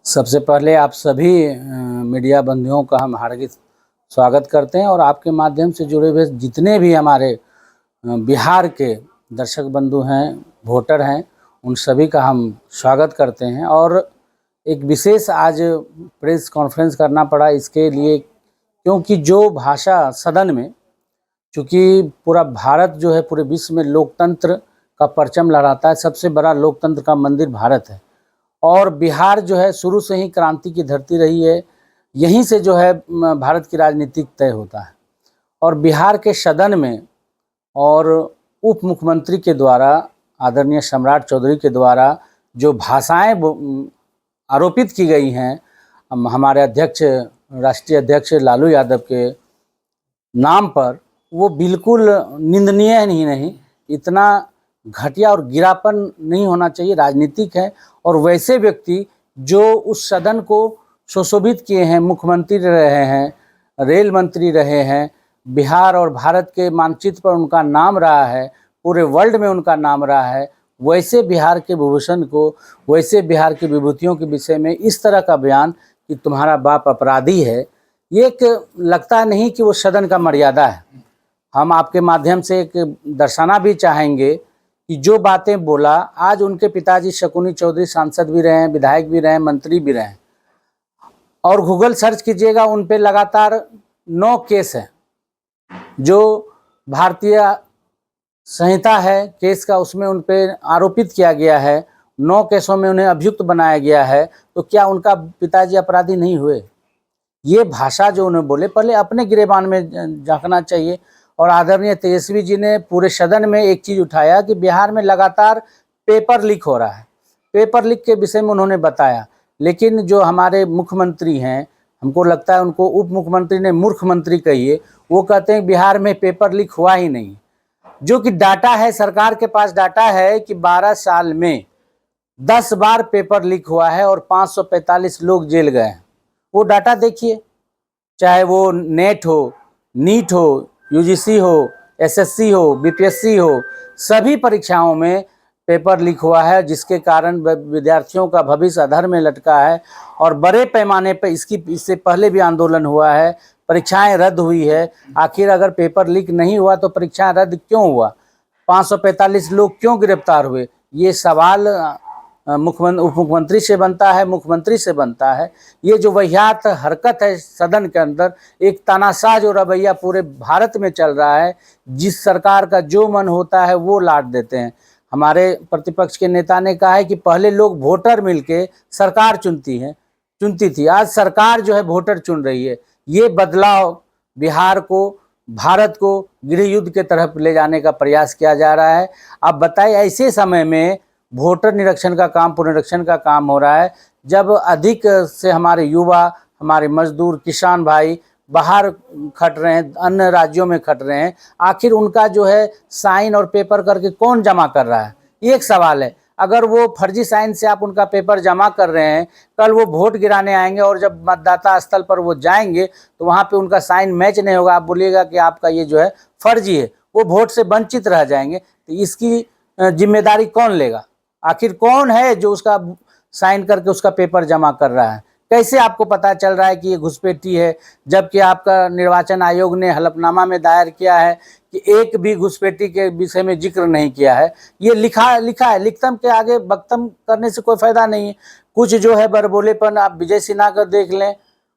सबसे पहले आप सभी मीडिया बंधुओं का हम हार्दिक स्वागत करते हैं और आपके माध्यम से जुड़े हुए जितने भी हमारे बिहार के दर्शक बंधु हैं, वोटर हैं, उन सभी का हम स्वागत करते हैं। और एक विशेष आज प्रेस कॉन्फ्रेंस करना पड़ा इसके लिए, क्योंकि जो भाषा सदन में, चूँकि पूरा भारत जो है पूरे विश्व में लोकतंत्र का परचम लहराता है, सबसे बड़ा लोकतंत्र का मंदिर भारत है और बिहार जो है शुरू से ही क्रांति की धरती रही है। यहीं से जो है भारत की राजनीतिक तय होता है और बिहार के सदन में और उप मुख्यमंत्री के द्वारा, आदरणीय सम्राट चौधरी के द्वारा जो भाषाएं आरोपित की गई हैं हमारे अध्यक्ष, राष्ट्रीय अध्यक्ष लालू यादव के नाम पर, वो बिल्कुल निंदनीय ही नहीं, इतना घटिया और गिरापन नहीं होना चाहिए। राजनीतिक है और वैसे व्यक्ति जो उस सदन को सुशोभित किए हैं, मुख्यमंत्री रहे हैं, रेल मंत्री रहे हैं, बिहार और भारत के मानचित्र पर उनका नाम रहा है, पूरे वर्ल्ड में उनका नाम रहा है, वैसे बिहार के भूषण को, वैसे बिहार की विभूतियों के विषय में इस तरह का बयान कि तुम्हारा बाप अपराधी है, ये एक लगता नहीं कि वो सदन का मर्यादा है। हम आपके माध्यम से एक दर्शाना भी चाहेंगे कि जो बातें बोला, आज उनके पिताजी शकुनी चौधरी सांसद भी रहे हैं, विधायक भी रहे हैं, मंत्री भी रहे हैं और गूगल सर्च कीजिएगा, उन पे लगातार 9 केस हैं। जो भारतीय संहिता है केस का, उसमें उन पे आरोपित किया गया है, 9 केसों में उन्हें अभियुक्त बनाया गया है। तो क्या उनका पिताजी अपराधी नहीं हुए? ये भाषा जो उन्हें बोले, पहले अपने गिरेबान में झांकना चाहिए। और आदरणीय तेजस्वी जी ने पूरे सदन में एक चीज़ उठाया कि बिहार में लगातार पेपर लीक हो रहा है। पेपर लीक के विषय में उन्होंने बताया, लेकिन जो हमारे मुख्यमंत्री हैं, हमको लगता है उनको उप मुख्यमंत्री ने मूर्ख मंत्री कहिए, वो कहते हैं बिहार में पेपर लीक हुआ ही नहीं। जो कि डाटा है, सरकार के पास डाटा है कि 12 साल में 10 बार पेपर लीक हुआ है और 545 लोग जेल गए हैं। वो डाटा देखिए, चाहे वो नेट हो, नीट हो, यूजीसी हो, एसएससी हो, बीपीएससी हो, सभी परीक्षाओं में पेपर लीक हुआ है, जिसके कारण विद्यार्थियों का भविष्य अधर में लटका है और बड़े पैमाने पर इससे पहले भी आंदोलन हुआ है, परीक्षाएं रद्द हुई है। आखिर अगर पेपर लीक नहीं हुआ तो परीक्षाएं रद्द क्यों हुआ? 545 लोग क्यों गिरफ्तार हुए? ये सवाल उप मुख्यमंत्री से बनता है, मुख्यमंत्री से बनता है। ये जो वाहियात हरकत है सदन के अंदर, एक तानाशाह जो रवैया पूरे भारत में चल रहा है, जिस सरकार का जो मन होता है वो लाद देते हैं। हमारे प्रतिपक्ष के नेता ने कहा है कि पहले लोग वोटर मिलके सरकार चुनती थी, आज सरकार जो है वोटर चुन रही है। ये बदलाव बिहार को, भारत को गृह युद्ध के तरफ ले जाने का प्रयास किया जा रहा है। आप बताइए, ऐसे समय में वोटर निरीक्षण का काम, पुनरीक्षण का काम हो रहा है, जब अधिक से हमारे युवा, हमारे मजदूर, किसान भाई बाहर खट रहे हैं, अन्य राज्यों में खट रहे हैं, आखिर उनका जो है साइन और पेपर करके कौन जमा कर रहा है? ये एक सवाल है। अगर वो फर्जी साइन से आप उनका पेपर जमा कर रहे हैं, कल वो वोट गिराने आएंगे और जब मतदाता स्थल पर वो जाएंगे तो वहाँ पे उनका साइन मैच नहीं होगा, आप बोलिएगा कि आपका ये जो है फर्जी है, वो वोट से वंचित रह जाएंगे। तो इसकी जिम्मेदारी कौन लेगा? आखिर कौन है जो उसका साइन करके उसका पेपर जमा कर रहा है? कैसे आपको पता चल रहा है कि ये घुसपैठी है, जबकि आपका निर्वाचन आयोग ने हलफनामा में दायर किया है कि एक भी घुसपैठी के विषय में जिक्र नहीं किया है? ये लिखा है। लिखतम के आगे बकतम करने से कोई फायदा नहीं है। कुछ जो है बरबोलेपन, आप विजय सिन्हा का देख लें,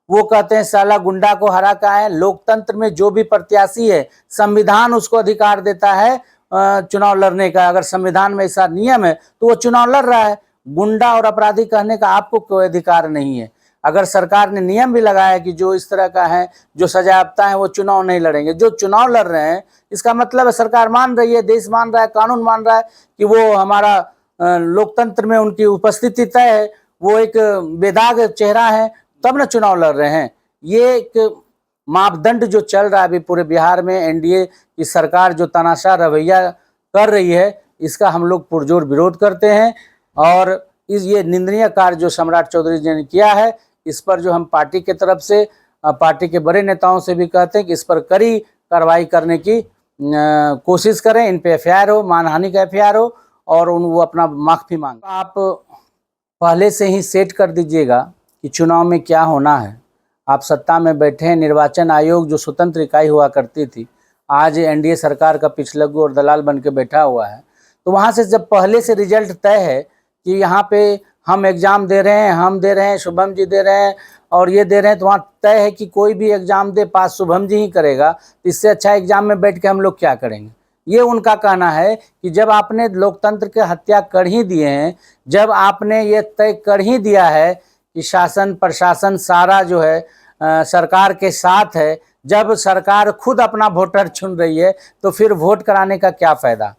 वो कहते हैं साला गुंडा को हरा का है। लोकतंत्र में जो भी प्रत्याशी है, संविधान उसको अधिकार देता है चुनाव लड़ने का। अगर संविधान में ऐसा नियम है तो वो चुनाव लड़ रहा है। गुंडा और अपराधी कहने का आपको कोई अधिकार नहीं है। अगर सरकार ने नियम भी लगाया कि जो इस तरह का है, जो सजायाफ्ता है, वो चुनाव नहीं लड़ेंगे, जो चुनाव लड़ रहे हैं, इसका मतलब है सरकार मान रही है, देश मान रहा है, कानून मान रहा है कि वो हमारा लोकतंत्र में उनकी उपस्थिति तय है, वो एक बेदाग चेहरा है, तब न चुनाव लड़ रहे हैं। ये एक मापदंड जो चल रहा है अभी पूरे बिहार में, एनडीए की सरकार जो तानाशाह रवैया कर रही है, इसका हम लोग पुरजोर विरोध करते हैं। और ये निंदनीय कार्य जो सम्राट चौधरी जी ने किया है, इस पर जो हम पार्टी के तरफ से, पार्टी के बड़े नेताओं से भी कहते हैं कि इस पर कड़ी कार्रवाई करने की कोशिश करें। इन पे एफआईआर हो, मानहानि का एफआईआर हो और वो अपना माफी मांगे। आप पहले से ही सेट कर दीजिएगा कि चुनाव में क्या होना है। आप सत्ता में बैठे हैं, निर्वाचन आयोग जो स्वतंत्र इकाई हुआ करती थी आज एनडीए सरकार का पिछलग्गू और दलाल बन के बैठा हुआ है। तो वहाँ से जब पहले से रिजल्ट तय है कि यहाँ पे हम एग्ज़ाम दे रहे हैं, हम दे रहे हैं, शुभम जी दे रहे हैं और ये दे रहे हैं, तो वहाँ तय है कि कोई भी एग्ज़ाम दे पास शुभम जी ही करेगा। इससे अच्छा एग्ज़ाम में बैठ के हम लोग क्या करेंगे। ये उनका कहना है कि जब आपने लोकतंत्र के हत्या कर ही दिए हैं, जब आपने ये तय कर ही दिया है कि शासन प्रशासन सारा जो है सरकार के साथ है, जब सरकार खुद अपना वोटर चुन रही है तो फिर वोट कराने का क्या फ़ायदा।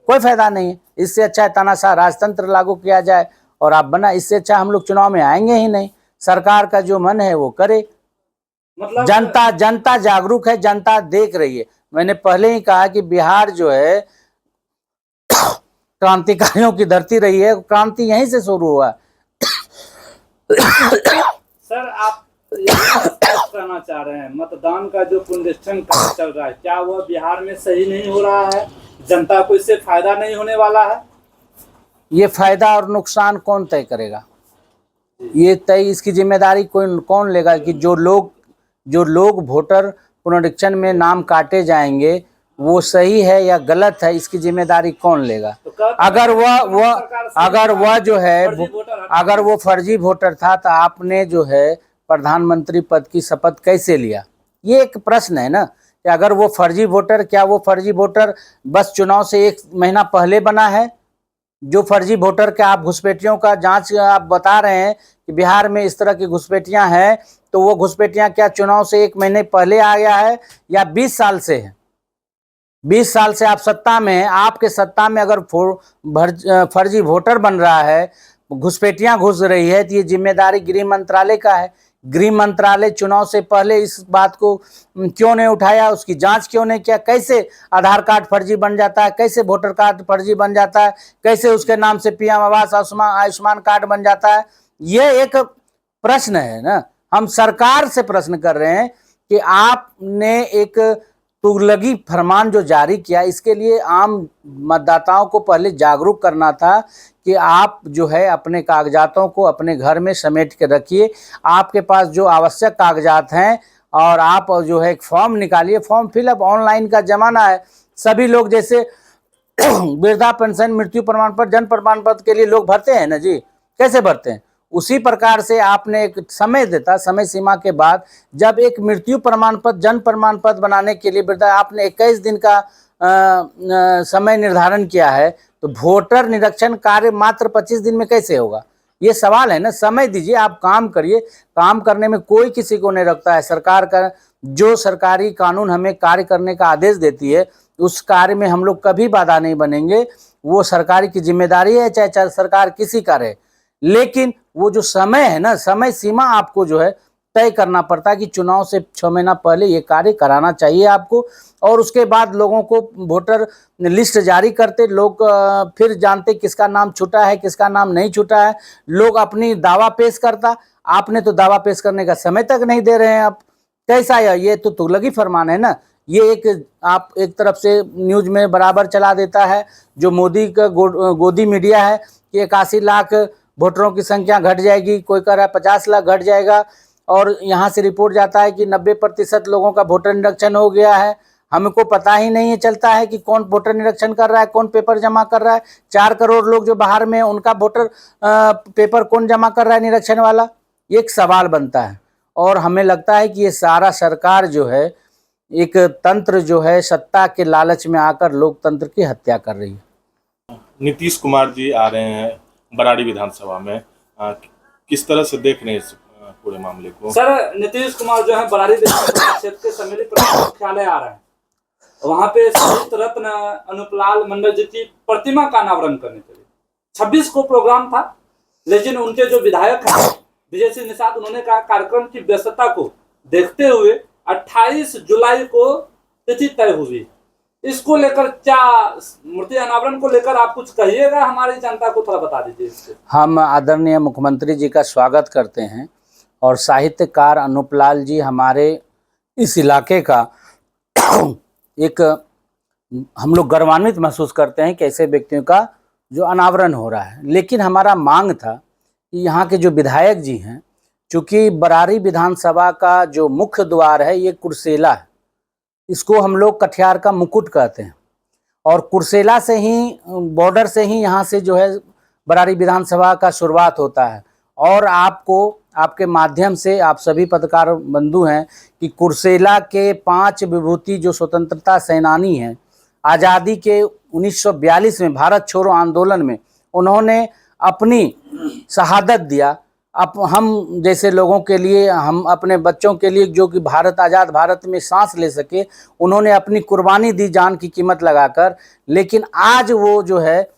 कोई फ़ायदा नहीं है। इससे अच्छा है तानाशाह राजतंत्र लागू किया जाए और आप बना, इससे अच्छा हम लोग चुनाव में आएंगे ही नहीं। सरकार का जो मन है वो करे। मतलब जनता जागरूक है, जनता देख रही है। मैंने पहले ही कहा कि बिहार जो है क्रांतिकारियों की धरती रही है, क्रांति यहीं से शुरू हुआ। सर आप कहना चाह रहे हैं मतदान का जो पुनरीक्षण कार्य चल रहा है, क्या वह बिहार में सही नहीं हो रहा है? जनता को इससे फायदा नहीं होने वाला है? ये फायदा और नुकसान कौन तय करेगा? ये तय, इसकी जिम्मेदारी कौन लेगा कि जो लोग वोटर पुनरीक्षण में नाम काटे जाएंगे वो सही है या गलत है, इसकी जिम्मेदारी कौन लेगा? तो अगर वो फर्जी वोटर था तो आपने जो है प्रधानमंत्री पद की शपथ कैसे लिया? ये एक प्रश्न है ना कि अगर वो फर्जी वोटर, क्या वो फर्जी वोटर बस चुनाव से 1 महीना पहले बना है? जो फर्जी वोटर के आप घुसपैठियों का जांच आप बता रहे हैं कि बिहार में इस तरह की घुसपैठियां हैं, तो वो घुसपैठियां क्या चुनाव से 1 महीने पहले आ गया है या 20 साल से है? 20 साल से आप सत्ता में हैं, आपके सत्ता में अगर फर्जी वोटर बन रहा है, घुसपैठियां घुस रही है, तो ये जिम्मेदारी गृह मंत्रालय का है। गृह मंत्रालय चुनाव से पहले इस बात को क्यों नहीं उठाया, उसकी जांच क्यों नहीं किया? कैसे आधार कार्ड फर्जी बन जाता है, कैसे वोटर कार्ड फर्जी बन जाता है, कैसे उसके नाम से पीएम आवास आयुष्मान कार्ड बन जाता है? ये एक प्रश्न है ना। हम सरकार से प्रश्न कर रहे हैं कि आपने एक तुगलकी फरमान जो जारी किया, इसके लिए आम मतदाताओं को पहले जागरूक करना था कि आप जो है अपने कागजातों को अपने घर में समेट के रखिए। आपके पास जो आवश्यक कागजात हैं और आप जो है एक फॉर्म निकालिए, फॉर्म फिलअप, ऑनलाइन का ज़माना है। सभी लोग जैसे वृद्धा पेंशन, मृत्यु प्रमाण पत्र, जन्म प्रमाण पत्र के लिए लोग भरते हैं ना जी, कैसे भरते हैं? उसी प्रकार से आपने एक समय देता, समय सीमा के बाद जब एक मृत्यु प्रमाण पत्र, जन्म प्रमाण पत्र बनाने के लिए वृद्धा आपने 21 दिन का समय निर्धारण किया है, तो वोटर निरीक्षण कार्य मात्र 25 दिन में कैसे होगा? ये सवाल है ना। समय दीजिए, आप काम करिए। काम करने में कोई किसी को नहीं रखता है। सरकार का जो सरकारी कानून हमें कार्य करने का आदेश देती है, उस कार्य में हम लोग कभी बाधा नहीं बनेंगे। वो सरकार की जिम्मेदारी है, चाहे सरकार किसी का रहे। लेकिन वो जो समय है ना, समय सीमा आपको जो है तय करना पड़ता है कि चुनाव से 6 महीना पहले ये कार्य कराना चाहिए आपको, और उसके बाद लोगों को वोटर लिस्ट जारी करते, लोग फिर जानते किसका नाम छूटा है, किसका नाम नहीं छूटा है। लोग अपनी दावा पेश करता, आपने तो दावा पेश करने का समय तक नहीं दे रहे हैं। आप कैसा है? ये तो तुगलकी फरमान है ना। ये एक आप एक तरफ से न्यूज में बराबर चला देता है जो मोदी का गोदी मीडिया है कि 81 लाख वोटरों की संख्या घट जाएगी, कोई कह रहा है 50 लाख घट जाएगा, और यहाँ से रिपोर्ट जाता है कि 90% लोगों का वोटर निरीक्षण हो गया है। हमको पता ही नहीं चलता है कि कौन वोटर निरीक्षण कर रहा है, कौन पेपर जमा कर रहा है। 4 करोड़ लोग जो बाहर में हैं, उनका वोटर पेपर कौन जमा कर रहा है निरीक्षण वाला? एक सवाल बनता है। और हमें लगता है कि ये सारा सरकार जो है एक तंत्र जो है सत्ता के लालच में आकर लोकतंत्र की हत्या कर रही है। नीतीश कुमार जी आ रहे हैं बराड़ी विधानसभा में, किस तरह से देख रहे हैं इस पूरे मामले को? सर, नीतीश कुमार जो है बराड़ी विधानसभा क्षेत्र के सम्मिलित मुख्यालय आ रहे हैं। वहां पे शहीद रत्न अनुपलाल मंडल जी की प्रतिमा का अनावरण करने के लिए 26 को प्रोग्राम था, लेकिन उनके जो विधायक हैं विजय सिंह निषाद, उन्होंने कहा कार्यक्रम की व्यस्तता को देखते हुए 28 जुलाई को तिथि तय हुई। इसको लेकर क्या मूर्ति अनावरण को लेकर आप कुछ कहिएगा? हमारी जनता को थोड़ा बता दीजिए इससे। हम आदरणीय मुख्यमंत्री जी का स्वागत करते हैं, और साहित्यकार अनुपलाल जी हमारे इस इलाके का एक हम लोग गर्वान्वित महसूस करते हैं कि ऐसे व्यक्तियों का जो अनावरण हो रहा है। लेकिन हमारा मांग था कि यहाँ के जो विधायक जी हैं चूँकि बरारी विधानसभा का जो मुख्य द्वार है ये कुर्सेला है, इसको हम लोग कटिहार का मुकुट कहते हैं, और कुर्सेला से ही बॉर्डर से ही यहाँ से जो है बरारी विधानसभा का शुरुआत होता है। और आपको आपके माध्यम से आप सभी पत्रकार बंधु हैं कि कुर्सेला के 5 विभूति जो स्वतंत्रता सेनानी हैं, आज़ादी के 1942 में भारत छोड़ो आंदोलन में उन्होंने अपनी शहादत दिया। अब हम जैसे लोगों के लिए, हम अपने बच्चों के लिए जो कि भारत आज़ाद भारत में सांस ले सके, उन्होंने अपनी कुर्बानी दी जान की कीमत लगाकर। लेकिन आज वो जो है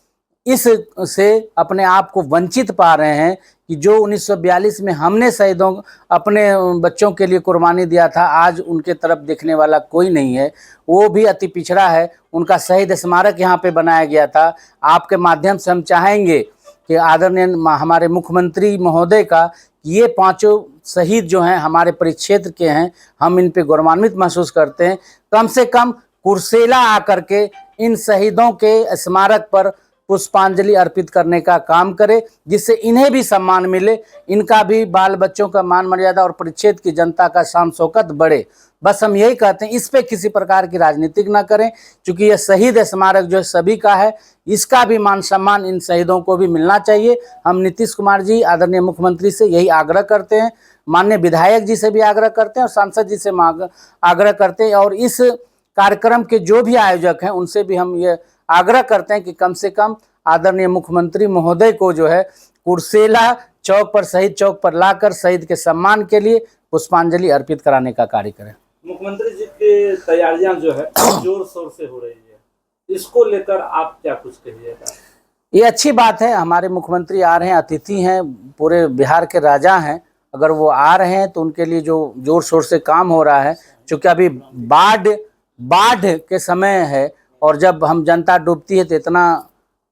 इस से अपने आप को वंचित पा रहे हैं कि जो 1942 में हमने शहीदों अपने बच्चों के लिए कुर्बानी दिया था, आज उनके तरफ देखने वाला कोई नहीं है, वो भी अति पिछड़ा है। उनका शहीद स्मारक यहाँ पे बनाया गया था। आपके माध्यम से हम चाहेंगे कि आदरणीय हमारे मुख्यमंत्री महोदय का ये 5 शहीद जो हैं हमारे परिक्षेत्र के हैं, हम इन पे गौरवान्वित महसूस करते हैं। कम से कम कुर्सेला आकर के इन शहीदों के स्मारक पर पुष्पांजलि अर्पित करने का काम करे, जिससे इन्हें भी सम्मान मिले, इनका भी बाल बच्चों का मान मर्यादा और परिक्षेत्र की जनता का शान शौकत बढ़े। बस हम यही कहते हैं, इस पे किसी प्रकार की राजनीतिक ना करें, क्योंकि यह शहीद स्मारक जो सभी का है, इसका भी मान सम्मान इन शहीदों को भी मिलना चाहिए। हम नीतीश कुमार जी आदरणीय मुख्यमंत्री से यही आग्रह करते हैं, माननीय विधायक जी से भी आग्रह करते हैं और सांसद जी से आग्रह करते हैं, और इस कार्यक्रम के जो भी आयोजक हैं उनसे भी हम ये आग्रह करते हैं कि कम से कम आदरणीय मुख्यमंत्री महोदय को जो है कुर्सेला चौक पर, शहीद चौक पर लाकर शहीद के सम्मान के लिए पुष्पांजलि अर्पित कराने का कार्य करें। मुख्यमंत्री जी की तैयारियां जो है जोर शोर से हो रही है, इसको लेकर आप क्या कुछ कहिएगा? ये अच्छी बात है, हमारे मुख्यमंत्री आ रहे हैं, अतिथि हैं, पूरे बिहार के राजा हैं। अगर वो आ रहे हैं तो उनके लिए जो जोर शोर से काम हो रहा है, क्योंकि अभी बाढ़ के समय है और जब हम जनता डूबती है तो इतना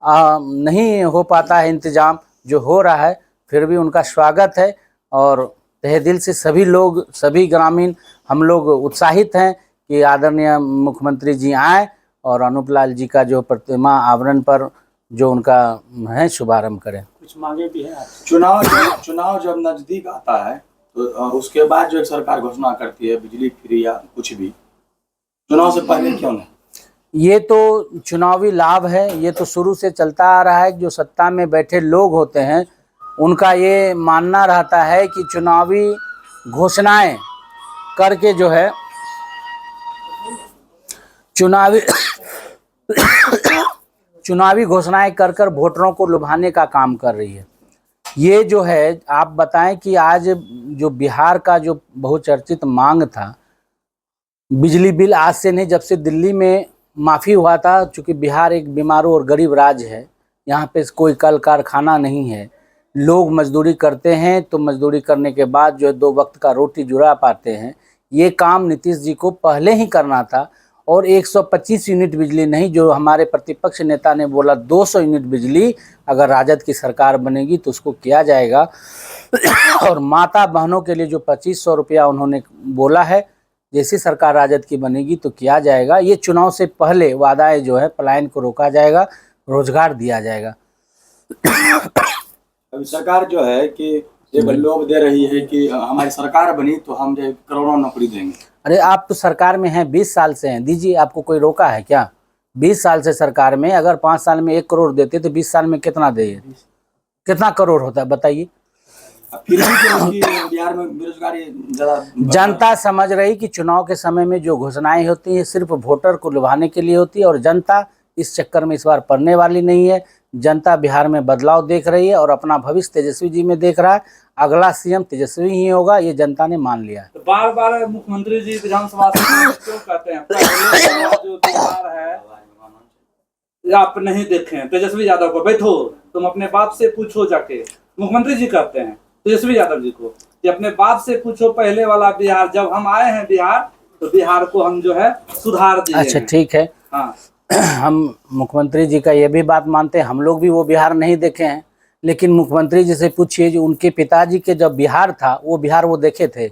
नहीं हो पाता है इंतजाम जो हो रहा है। फिर भी उनका स्वागत है और तहे दिल से सभी लोग, सभी ग्रामीण हम लोग उत्साहित हैं कि आदरणीय मुख्यमंत्री जी आएँ और अनूप लाल जी का जो प्रतिमा आवरण पर जो उनका है शुभारंभ करें। कुछ मांगे भी हैं? चुनाव जब नजदीक आता है तो उसके बाद जो एक सरकार घोषणा करती है बिजली फ्री या कुछ भी, चुनाव से पहले क्यों नहीं? ये तो चुनावी लाभ है, ये तो शुरू से चलता आ रहा है। जो सत्ता में बैठे लोग होते हैं उनका ये मानना रहता है कि चुनावी घोषणाएं करके जो है चुनावी घोषणाएं कर वोटरों को लुभाने का काम कर रही है। ये जो है, आप बताएं कि आज जो बिहार का जो बहुचर्चित मांग था बिजली बिल, आज से नहीं, जब से दिल्ली में माफ़ी हुआ था, चूँकि बिहार एक बीमारू और गरीब राज्य है, यहाँ पे कोई कल कारखाना नहीं है, लोग मजदूरी करते हैं, तो मजदूरी करने के बाद जो है 2 वक्त का रोटी जुड़ा पाते हैं। ये काम नीतीश जी को पहले ही करना था, और 125 यूनिट बिजली नहीं, जो हमारे प्रतिपक्ष नेता ने बोला 200 यूनिट बिजली अगर राजद की सरकार बनेगी तो उसको किया जाएगा। और माता बहनों के लिए जो 2500 रुपया उन्होंने बोला है, जैसी सरकार राजद की बनेगी तो किया जाएगा। ये चुनाव से पहले वादाएं जो है, पलायन को रोका जाएगा, रोजगार दिया जाएगा। अभी सरकार जो है कि ये लोग दे रही है कि हमारी सरकार बनी तो हम जो करोड़ों नौकरी देंगे। अरे आप तो सरकार में हैं, 20 साल से हैं, दीजिए, आपको कोई रोका है क्या? 20 साल से सरकार में, अगर 5 साल में 1 करोड़ देते तो 20 साल में कितना दे, कितना करोड़ होता है बताइए? फिर भी बिहार में बेरोजगारी ज़्यादा। जनता समझ रही कि चुनाव के समय में जो घोषणाएं होती हैं सिर्फ वोटर को लुभाने के लिए होती है, और जनता इस चक्कर में इस बार पड़ने वाली नहीं है। जनता बिहार में बदलाव देख रही है और अपना भविष्य तेजस्वी जी में देख रहा है। अगला सीएम तेजस्वी ही होगा, ये जनता ने मान लिया है। तो बार बार मुख्यमंत्री जी विधानसभा से क्यों कहते हैं जो बिहार है आप नहीं देखें तेजस्वी यादव को, बैठो तुम अपने बाप से पूछो जाके। मुख्यमंत्री जी कहते हैं तेजस्वी यादव जी को कि अपने बाप से पूछो, पहले वाला बिहार, जब हम आए हैं बिहार तो बिहार को हम जो है सुधार दिए। अच्छा ठीक है, हाँ, हम मुख्यमंत्री जी का ये भी बात मानते हैं, हम लोग भी वो बिहार नहीं देखे हैं, लेकिन मुख्यमंत्री जी से पूछिए जो उनके पिताजी के जब बिहार था वो बिहार वो देखे थे,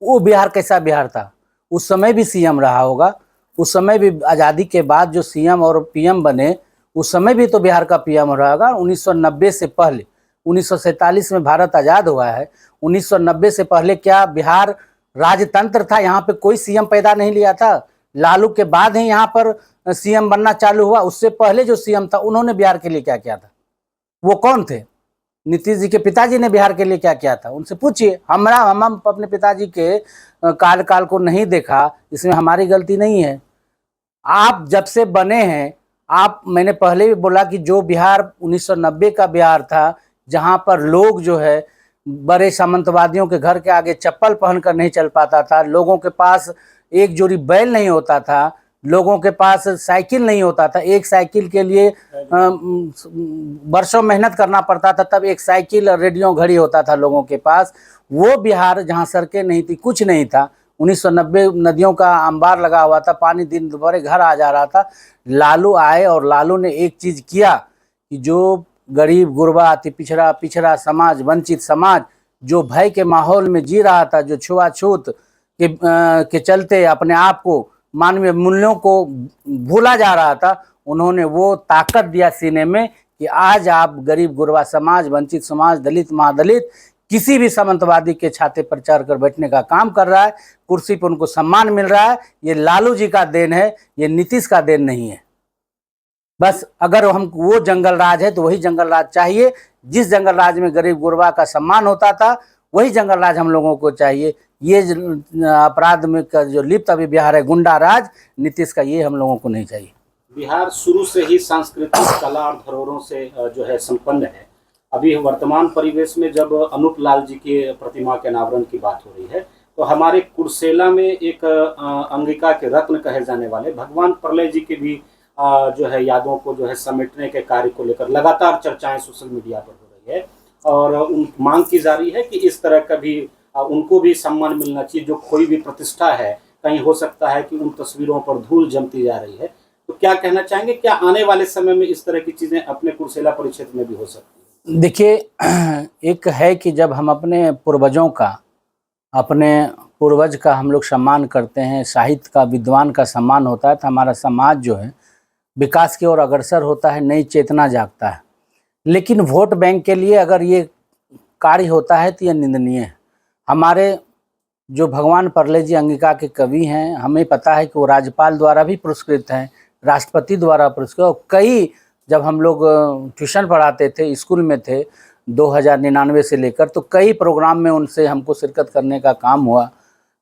वो बिहार कैसा बिहार था? उस समय भी सीएम रहा होगा, उस समय भी आज़ादी के बाद जो सीएम और पीएम बने उस समय भी तो बिहार का पीएम रहा होगा। 1990 से पहले 1947 में भारत आज़ाद हुआ है, 1990 से पहले क्या बिहार राजतंत्र था? यहाँ पे कोई सीएम पैदा नहीं लिया था। लालू के बाद ही यहाँ पर सीएम बनना चालू हुआ। उससे पहले जो सीएम था उन्होंने बिहार के लिए क्या किया था? वो कौन थे? नीतीश जी के पिताजी ने बिहार के लिए क्या किया था? उनसे पूछिए। हम अपने पिताजी के कार्यकाल को नहीं देखा, इसमें हमारी गलती नहीं है। आप जब से बने हैं, मैंने पहले भी बोला कि जो बिहार 1990 का बिहार था, जहाँ पर लोग जो है बड़े सामंतवादियों के घर के आगे चप्पल पहनकर नहीं चल पाता था, लोगों के पास एक जोड़ी बैल नहीं होता था, लोगों के पास साइकिल नहीं होता था, एक साइकिल के लिए वर्षों मेहनत करना पड़ता था, तब एक साइकिल और रेडियो घड़ी होता था लोगों के पास। वो बिहार जहाँ सड़कें नहीं थी, कुछ नहीं था, 1990 नदियों का अंबार लगा हुआ था, पानी दिन दोपहर घर आ जा रहा था। लालू आए और लालू ने एक चीज़ किया कि जो गरीब गुरबा अति पिछड़ा समाज, वंचित समाज जो भय के माहौल में जी रहा था, जो छुआछूत के चलते अपने आप को, मानवीय मूल्यों को भूला जा रहा था, उन्होंने वो ताकत दिया सीने में कि आज आप गरीब गुरबा समाज, वंचित समाज, दलित महादलित किसी भी सामंतवादी के छाते पर चढ़ कर बैठने का काम कर रहा है, कुर्सी पर उनको सम्मान मिल रहा है। ये लालू जी का देन है, ये नीतीश का देन नहीं है। बस अगर हम वो जंगल राज है तो वही जंगल राज चाहिए। जिस जंगल राज में गरीब गुरबा का सम्मान होता था, वही जंगल राज हम लोगों को चाहिए। ये अपराध में का जो लिप्त अभी बिहार है, गुंडा राज, नीतीश का, ये हम लोगों को नहीं चाहिए। बिहार शुरू से ही सांस्कृतिक कला और धरोहरों से जो है संपन्न है। अभी वर्तमान परिवेश में जब अनूप लाल जी की प्रतिमा के अनावरण की बात हो रही है, तो हमारे कुर्सेला में एक अंगिका के रत्न कहे जाने वाले भगवान प्रलय जी के भी जो है यादों को जो है समेटने के कार्य को लेकर लगातार चर्चाएं सोशल मीडिया पर हो रही है, और उन मांग की जा रही है कि इस तरह का भी उनको भी सम्मान मिलना चाहिए। जो कोई भी प्रतिष्ठा है, कहीं हो सकता है कि उन तस्वीरों पर धूल जमती जा रही है। तो क्या कहना चाहेंगे, क्या आने वाले समय में इस तरह की चीजें अपने कुर्सेला परिक्षेत्र में भी हो सकती है? देखिए, एक है कि जब हम अपने पूर्वजों का, अपने पूर्वज का हम लोग सम्मान करते हैं, साहित्य का, विद्वान का सम्मान होता है, तो हमारा समाज जो है विकास की ओर अग्रसर होता है, नई चेतना जागता है। लेकिन वोट बैंक के लिए अगर ये कार्य होता है तो ये निंदनीय है। हमारे जो भगवान प्रलय जी अंगिका के कवि हैं, हमें पता है कि वो राज्यपाल द्वारा भी पुरस्कृत हैं, राष्ट्रपति द्वारा पुरस्कृत, और कई, जब हम लोग ट्यूशन पढ़ाते थे, स्कूल में थे 2099 से लेकर, तो कई प्रोग्राम में उनसे हमको शिरकत करने का काम हुआ।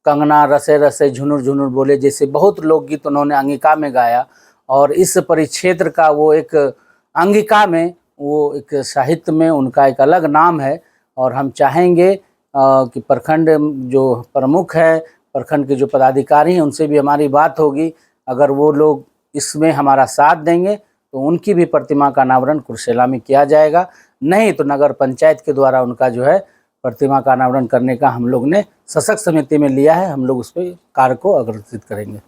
कंगना रसे रसे झुनुर झुनुर बोले जैसे बहुत लोकगीत उन्होंने अंगिका में गाया, और इस परिक्षेत्र का वो एक अंगिका में, वो एक साहित्य में उनका एक अलग नाम है। और हम चाहेंगे कि प्रखंड जो प्रमुख है, प्रखंड के जो पदाधिकारी हैं, उनसे भी हमारी बात होगी। अगर वो लोग इसमें हमारा साथ देंगे तो उनकी भी प्रतिमा का अनावरण कुर्सेला में किया जाएगा। नहीं तो नगर पंचायत के द्वारा उनका जो है प्रतिमा का अनावरण करने का हम लोग ने सशक्त समिति में लिया है, हम लोग उस पर कार्य को अग्रसित करेंगे।